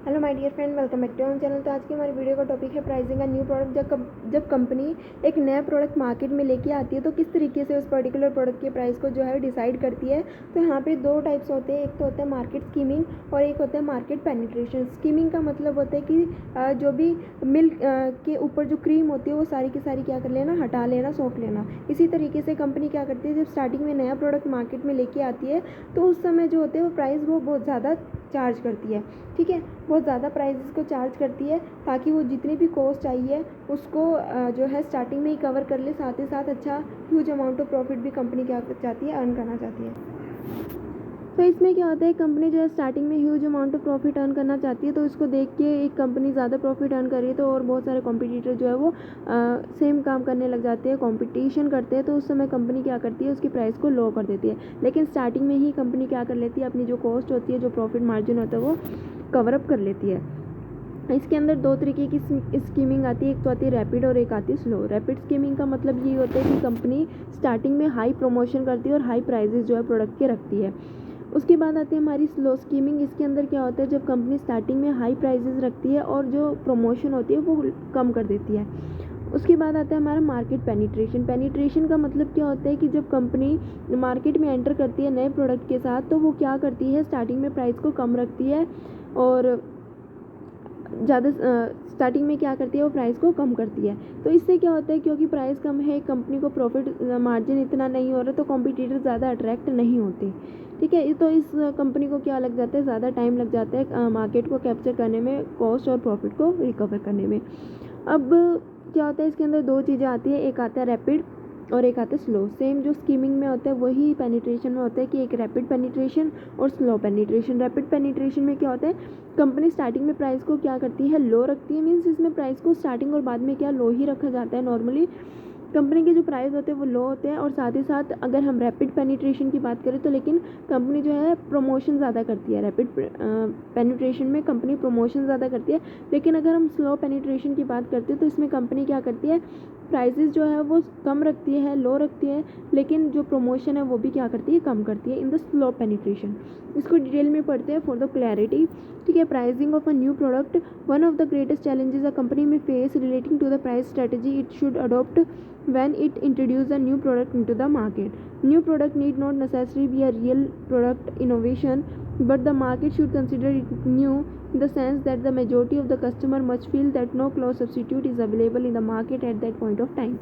Hello my dear friend, welcome back to our channel. तो आज की हमारी वीडियो का टॉपिक है प्राइसिंग का न्यू प्रोडक्ट। जब कंपनी एक नया प्रोडक्ट मार्केट में लेके आती है तो किस तरीके से उस पर्टिकुलर प्रोडक्ट के प्राइस को जो है डिसाइड करती है। तो यहाँ पे दो टाइप्स होते हैं, एक तो होता है मार्केट स्कीमिंग और एक होता है मार्केट पेनिट्रेशन। स्कीमिंग का मतलब होता है कि जो भी मिल्क के ऊपर जो क्रीम होती है वो सारी की सारी क्या कर लेना, हटा लेना, सोख लेना। इसी तरीके से कंपनी क्या करती है, जब स्टार्टिंग में नया प्रोडक्ट मार्केट में लेके आती है तो उस समय जो होते हैं वो प्राइस वो बहुत ज़्यादा चार्ज करती है। ठीक है, बहुत ज़्यादा प्राइसेस को चार्ज करती है ताकि वो जितनी भी कॉस्ट आई है उसको जो है स्टार्टिंग में ही कवर कर ले। साथ ही साथ अच्छा ह्यूज अमाउंट ऑफ प्रॉफिट भी कंपनी क्या चाहती है, अर्न करना चाहती है। तो इसमें क्या होता है, कंपनी जो है स्टार्टिंग में huge amount of profit earn करना चाहती है, तो इसको देख के एक कंपनी ज़्यादा प्रॉफिट अर्न कर रही है तो और बहुत सारे कॉम्पिटिटर जो है वो सेम काम करने लग जाते हैं, कॉम्पिटिशन करते हैं। तो उस समय कंपनी क्या करती है, उसकी प्राइस को लो कर देती है। लेकिन स्टार्टिंग में ही कंपनी क्या कर लेती है, अपनी जो कॉस्ट होती है, जो प्रॉफिट मार्जिन होता है वो कवरअप कर लेती है। इसके अंदर दो तरीके की स्कीमिंग आती है, एक तो आती है रैपिड और एक आती है स्लो। रैपिड स्कीमिंग का मतलब ये होता है कि कंपनी स्टार्टिंग में हाई प्रमोशन करती है और हाई प्राइजेस जो है प्रोडक्ट के रखती है। उसके बाद आती है हमारी स्लो स्कीमिंग। इसके अंदर क्या होता है, जब कंपनी स्टार्टिंग में हाई प्राइजेस रखती है और जो प्रमोशन होती है वो कम कर देती है। उसके बाद आता है हमारा मार्केट पेनिट्रेशन। पेनिट्रेशन का मतलब क्या होता है कि जब कंपनी मार्केट में एंटर करती है नए प्रोडक्ट के साथ तो वो क्या करती है, स्टार्टिंग में प्राइस को कम रखती है और ज़्यादा स्टार्टिंग में क्या करती है, वो प्राइस को कम करती है। तो इससे क्या होता है, क्योंकि प्राइस कम है, कंपनी को प्रॉफिट मार्जिन इतना नहीं हो रहा तो कॉम्पिटिटर ज़्यादा अट्रैक्ट नहीं होते। ठीक है, तो इस कंपनी को क्या लग जाता है, ज़्यादा टाइम लग जाता है मार्केट को कैप्चर करने में, कॉस्ट और प्रॉफिट को रिकवर करने में। अब क्या होता है, इसके अंदर दो चीज़ें आती है, एक आता है रैपिड और एक आता है स्लो। सेम जो स्कीमिंग में होता है वही पेनिट्रेशन में होता है कि एक रैपिड पेनिट्रेशन और स्लो पेनिट्रेशन। रैपिड पेनिट्रेशन में क्या होता है, कंपनी स्टार्टिंग में प्राइस को क्या करती है, लो रखती है। मीन्स इसमें प्राइस को स्टार्टिंग और बाद में क्या लो ही रखा जाता है। नॉर्मली कंपनी के जो प्राइस होते हैं वो लो होते हैं और साथ ही साथ अगर हम रैपिड पेनिट्रेशन की बात करें तो लेकिन कंपनी जो है प्रमोशन ज़्यादा करती है। रैपिड पेनिट्रेशन में कंपनी प्रमोशन ज़्यादा करती है, लेकिन अगर हम स्लो पेनिट्रेशन की बात करते हैं तो इसमें कंपनी क्या करती है, प्राइसेस जो है वो कम रखती है, लो रखती है, लेकिन जो प्रमोशन है वो भी क्या करती है, कम करती है इन द स्लो पेनिट्रेशन। इसको डिटेल में पढ़ते हैं फॉर द क्लैरिटी। ठीक है, pricing of a new product. One of the greatest challenges a company may face relating to the price strategy it should adopt when it introduces a new product into the market. New product need not necessarily be a real product innovation, but the market should consider it new in the sense that the majority of the customer must feel that no close substitute is available in the market at that point of time.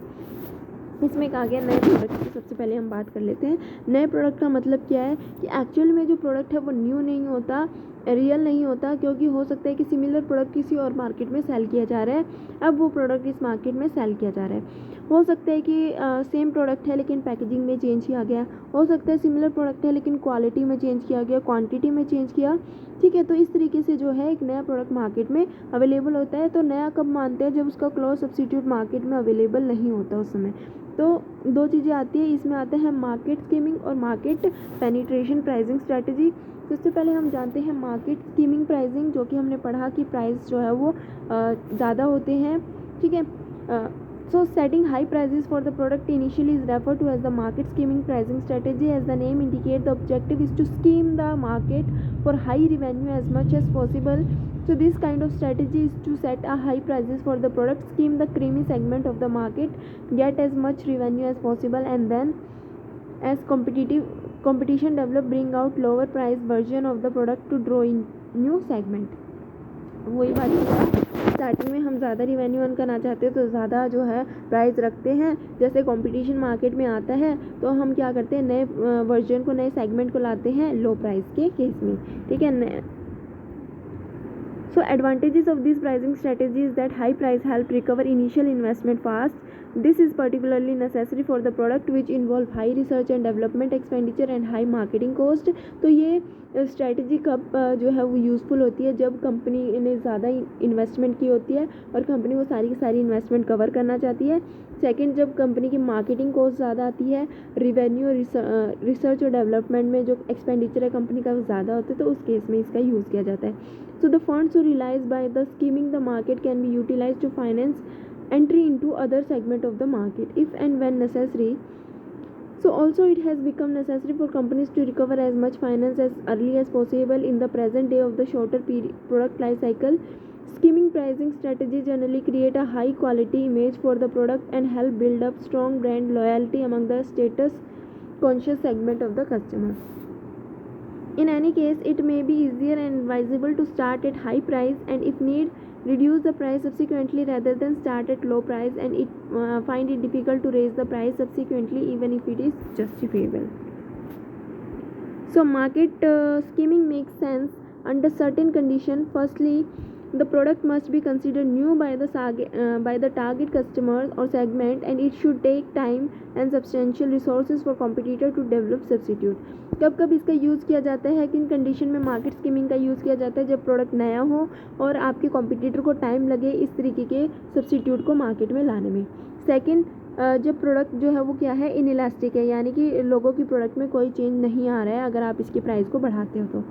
इसमें कहा गया नए product की। सबसे पहले हम बात कर लेते हैं नए प्रोडक्ट का मतलब क्या है, कि एक्चुअल में जो प्रोडक्ट है वो न्यू नहीं होता, रियल नहीं होता, क्योंकि हो सकता है कि सिमिलर प्रोडक्ट किसी और मार्केट में सेल किया जा रहा है, अब वो प्रोडक्ट इस मार्केट में सेल किया जा रहा है। हो सकता है कि सेम प्रोडक्ट है लेकिन पैकेजिंग में चेंज किया गया, हो सकता है सिमिलर प्रोडक्ट है लेकिन क्वालिटी में चेंज किया गया, क्वांटिटी में चेंज किया। ठीक है, तो इस तरीके से जो है एक नया प्रोडक्ट मार्केट में अवेलेबल होता है। तो नया कब मानते हैं, जब उसका क्लोज सब्स्टिट्यूट मार्केट में अवेलेबल नहीं होता उस समय। तो दो चीज़ें आती है, इसमें आता है मार्केट स्कीमिंग और मार्केट पेनिट्रेशन प्राइसिंग स्ट्रैटेजी। सबसे पहले हम जानते हैं मार्केट स्कीमिंग प्राइसिंग, जो कि हमने पढ़ा कि प्राइस जो है वो ज़्यादा होते हैं। ठीक है, so setting high prices for the product initially is referred to as the market scheming pricing strategy. As the name indicates, the objective is to scheme the market for high revenue as much as possible. So this kind of strategy is to set a high prices for the product, scheme the creamy segment of the market, get as much revenue as possible, and then as competition develop, bring out lower price version of the product to draw in new segment. वही बात है, starting में हम ज़्यादा revenue earn करना चाहते हैं तो ज़्यादा जो है प्राइस रखते हैं। जैसे कंपटीशन मार्केट में आता है तो हम क्या करते हैं, नए वर्जन को, नए सेगमेंट को लाते हैं लो प्राइस के केस में। ठीक है, so advantages of this pricing strategy is that high price help recover initial investment fast. This is particularly necessary for the product which involve high research and development expenditure and high marketing cost. तो ये strategy कब जो है वो useful होती है, जब company ने ज़्यादा इन्वेस्टमेंट की होती है और कंपनी वो सारी की सारी इन्वेस्टमेंट कवर करना चाहती है। सेकंड, जब कंपनी की मार्केटिंग कॉस्ट ज़्यादा आती है, रिवेन्यू रिसर्च और डेवलपमेंट में जो एक्सपेंडिचर है कंपनी का ज़्यादा होता है, तो उस केस में इसका यूज़ किया जाता है। So the funds realized by the scheming the market can be utilized to finance entry into other segment of the market if and when necessary. So also it has become necessary for companies to recover as much finance as early as possible in the present day of the shorter product life cycle. Skimming pricing strategies generally create a high quality image for the product and help build up strong brand loyalty among the status conscious segment of the customer. In any case, it may be easier and advisable to start at high price and if need reduce the price subsequently rather than start at low price and find it difficult to raise the price subsequently even if it is justifiable. So market skimming makes sense under certain conditions. Firstly, the product must be considered new by the target customers or segment and it should take time and substantial resources for competitor to develop substitute. कब कब इसका use किया जाता है, किन condition में market skimming का use किया जाता है? जब प्रोडक्ट नया हो और आपके कॉम्पिटिटर को टाइम लगे इस तरीके के सब्स्टिट्यूट को मार्केट में लाने में. सेकंड, जब प्रोडक्ट जो है वो क्या है, इनइलास्टिक है, यानी कि लोगों की प्रोडक्ट में कोई चेंज नहीं आ रहा है अगर आप इसकी प्राइस को बढ़ाते हो तो.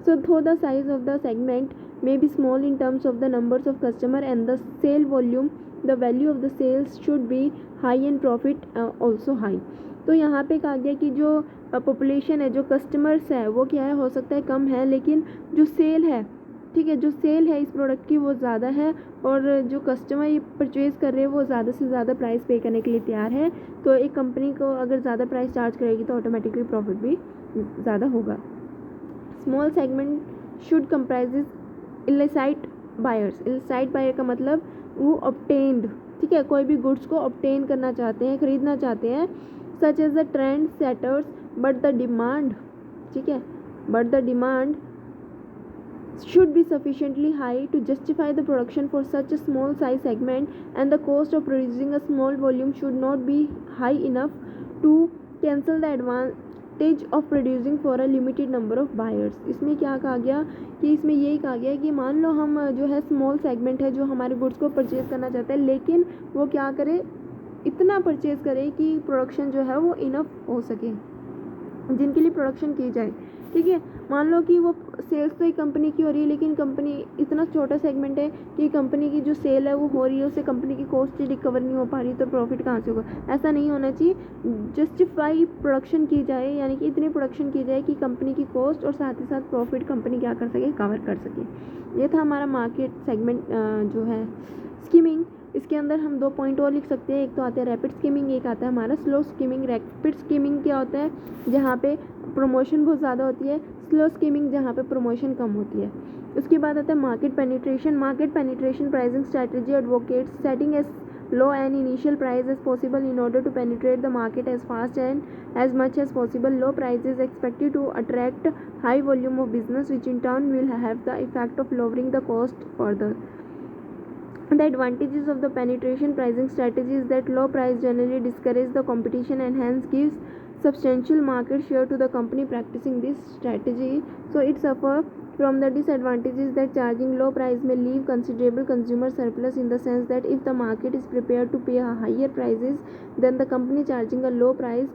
सो थो the size of the segment may be small in terms of the numbers of customer and the sale volume, the value of the sales should be high and profit also high. तो यहाँ पे कहा गया कि जो population है, जो customers है वो क्या है, हो सकता है कम है लेकिन जो सेल है, ठीक है, जो सेल है इस प्रोडक्ट की वो ज़्यादा है और जो कस्टमर ये परचेज़ कर रहे हैं वो ज़्यादा से ज़्यादा प्राइस पे करने के लिए तैयार है. तो एक कंपनी को अगर ज़्यादा प्राइस चार्ज करेगी तो ऑटोमेटिकली प्रॉफिट भी ज़्यादा होगा. Small segment should comprises illicit buyers. Illicit buyer का मतलब वो ऑब्टेन्ड, ठीक है, कोई भी गुड्स को ऑब्टेन करना चाहते हैं, खरीदना चाहते हैं. Such as the trend setters but the demand, ठीक है, but the demand should be sufficiently high to justify the production for such a small size segment and the cost of producing a small volume should not be high enough to cancel the advantage of producing for a limited number of buyers. इसमें क्या कहा गया कि इसमें यही कहा गया कि मान लो हम जो है स्मॉल सेगमेंट है जो हमारे गुड्स को परचेज़ करना चाहते हैं लेकिन वो क्या करे, इतना परचेज़ करे कि प्रोडक्शन जो है वो इनफ हो सके, जिनके लिए प्रोडक्शन की जाए, ठीक है. मान लो कि वो सेल्स तो एक कंपनी की हो रही है लेकिन कंपनी इतना छोटा सेगमेंट है कि कंपनी की जो सेल है वो हो रही है, उससे कंपनी की कॉस्ट रिकवर नहीं हो पा रही, तो प्रॉफिट कहाँ से होगा? ऐसा नहीं होना चाहिए. जस्टिफाई प्रोडक्शन की जाए, यानी कि इतनी प्रोडक्शन की जाए कि कंपनी की कॉस्ट और साथ ही साथ प्रॉफिट कंपनी क्या कर सके, कवर कर सके. ये था हमारा मार्केट सेगमेंट जो है स्कीमिंग. इसके अंदर हम 2 पॉइंट और लिख सकते हैं. एक तो आता है रैपिड स्कीमिंग, एक आता है हमारा स्लो स्कीमिंग. रैपिड स्कीमिंग क्या होता है? जहाँ पे प्रमोशन बहुत ज़्यादा होती है. स्लो स्कीमिंग जहाँ पे प्रमोशन कम होती है. उसके बाद आता है market penetration. Market penetration pricing strategy advocates setting as low and initial price as possible in order to penetrate the market as fast and as much as possible. Low price is expected to attract high volume of business which in turn will have the effect of lowering the cost further. The advantages of the penetration pricing strategy is that low price generally discourages the competition and hence gives substantial market share to the company practicing this strategy. So it suffers from the disadvantages that charging low price may leave considerable consumer surplus in the sense that if the market is prepared to pay higher prices then the company charging a low price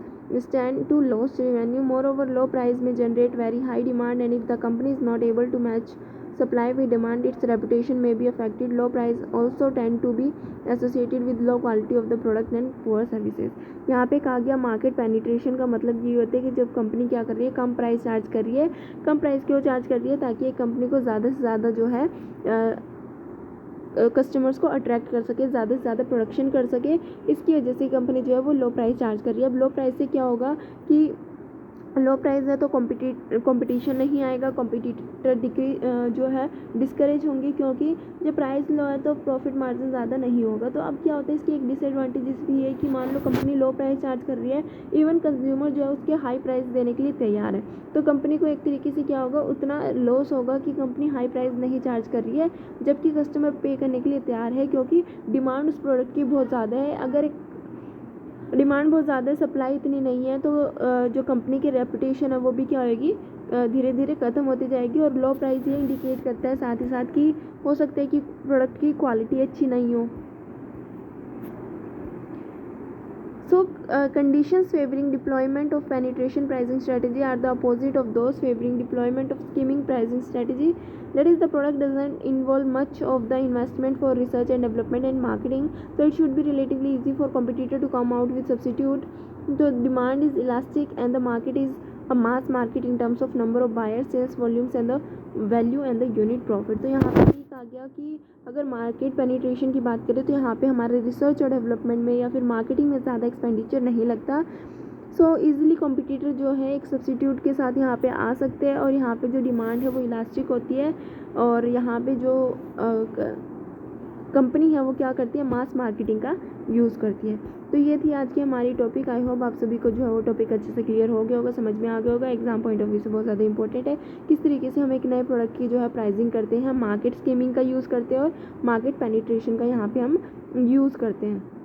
stand to lose revenue. Moreover, low price may generate very high demand and if the company is not able to match supply with demand its reputation may be affected. Low price also tend to be associated with low quality of the product and poor services. यहाँ पे कहा गया market penetration का मतलब ये होता है कि जब कंपनी क्या कर रही है, कम प्राइस चार्ज कर रही है. कम प्राइस क्यों चार्ज कर रही है? ताकि एक कंपनी को ज़्यादा से ज़्यादा जो है कस्टमर्स को अट्रैक्ट कर सके, ज़्यादा से ज़्यादा प्रोडक्शन कर सके. इसकी वजह से कंपनी जो है वो लो प्राइस चार्ज कर रही है. अब लो प्राइस से क्या होगा कि लो प्राइस है तो कंपटीशन नहीं आएगा, कॉम्पिटिटर जो है डिस्करेज होंगे क्योंकि जब प्राइस लो है तो प्रॉफिट मार्जिन ज़्यादा नहीं होगा. तो अब क्या होता है, इसकी एक डिसएडवांटेजेस भी है कि मान लो कंपनी लो प्राइस चार्ज कर रही है, इवन कंज्यूमर जो है उसके हाई प्राइस देने के लिए तैयार है, तो कंपनी को एक तरीके से क्या होगा, उतना लॉस होगा कि कंपनी हाई प्राइस नहीं चार्ज कर रही है जबकि कस्टमर पे करने के लिए तैयार है क्योंकि डिमांड उस प्रोडक्ट की बहुत ज़्यादा है. अगर डिमांड बहुत ज़्यादा है, सप्लाई इतनी नहीं है, तो जो कंपनी की रेपुटेशन है वो भी क्या होगी, धीरे धीरे ख़त्म होती जाएगी. और लो प्राइस ये इंडिकेट करता है साथ ही साथ कि हो सकता है कि प्रोडक्ट की क्वालिटी अच्छी नहीं हो. सो conditions favoring deployment of penetration pricing strategy are the opposite of those favoring deployment of skimming pricing strategy. That is, the product doesn't involve much of the investment for research and development and marketing, so it should be relatively easy for competitor to come out with substitute. The demand is elastic and the market is a mass market in terms of number of buyers, sales volumes and the value and the unit profit. तो यहाँ पे ये कहा गया कि अगर market penetration की बात करें तो यहाँ पे हमारे रिसर्च और डेवलपमेंट में या फिर मार्केटिंग में ज़्यादा एक्सपेंडिचर नहीं लगता। सो ईजिली कॉम्पिटिटर जो है एक सब्सिट्यूट के साथ यहाँ पे आ सकते हैं और यहाँ पे जो डिमांड है वो इलास्टिक होती है और यहाँ पे जो कंपनी है वो क्या करती है, मास मार्केटिंग का यूज़ करती है। तो ये थी आज की हमारी टॉपिक। आई होप आप सभी को जो है वो टॉपिक अच्छे से क्लियर हो गया होगा, समझ में आ गया होगा। एग्जाम पॉइंट ऑफ व्यू से बहुत ज़्यादा इंपॉर्टेंट है किस तरीके से हम एक नए प्रोडक्ट की जो है प्राइसिंग करते हैं, मार्केट स्कीमिंग का यूज़ करते हैं और मार्केट पेनिट्रेशन का यहाँ पे हम यूज़ करते हैं।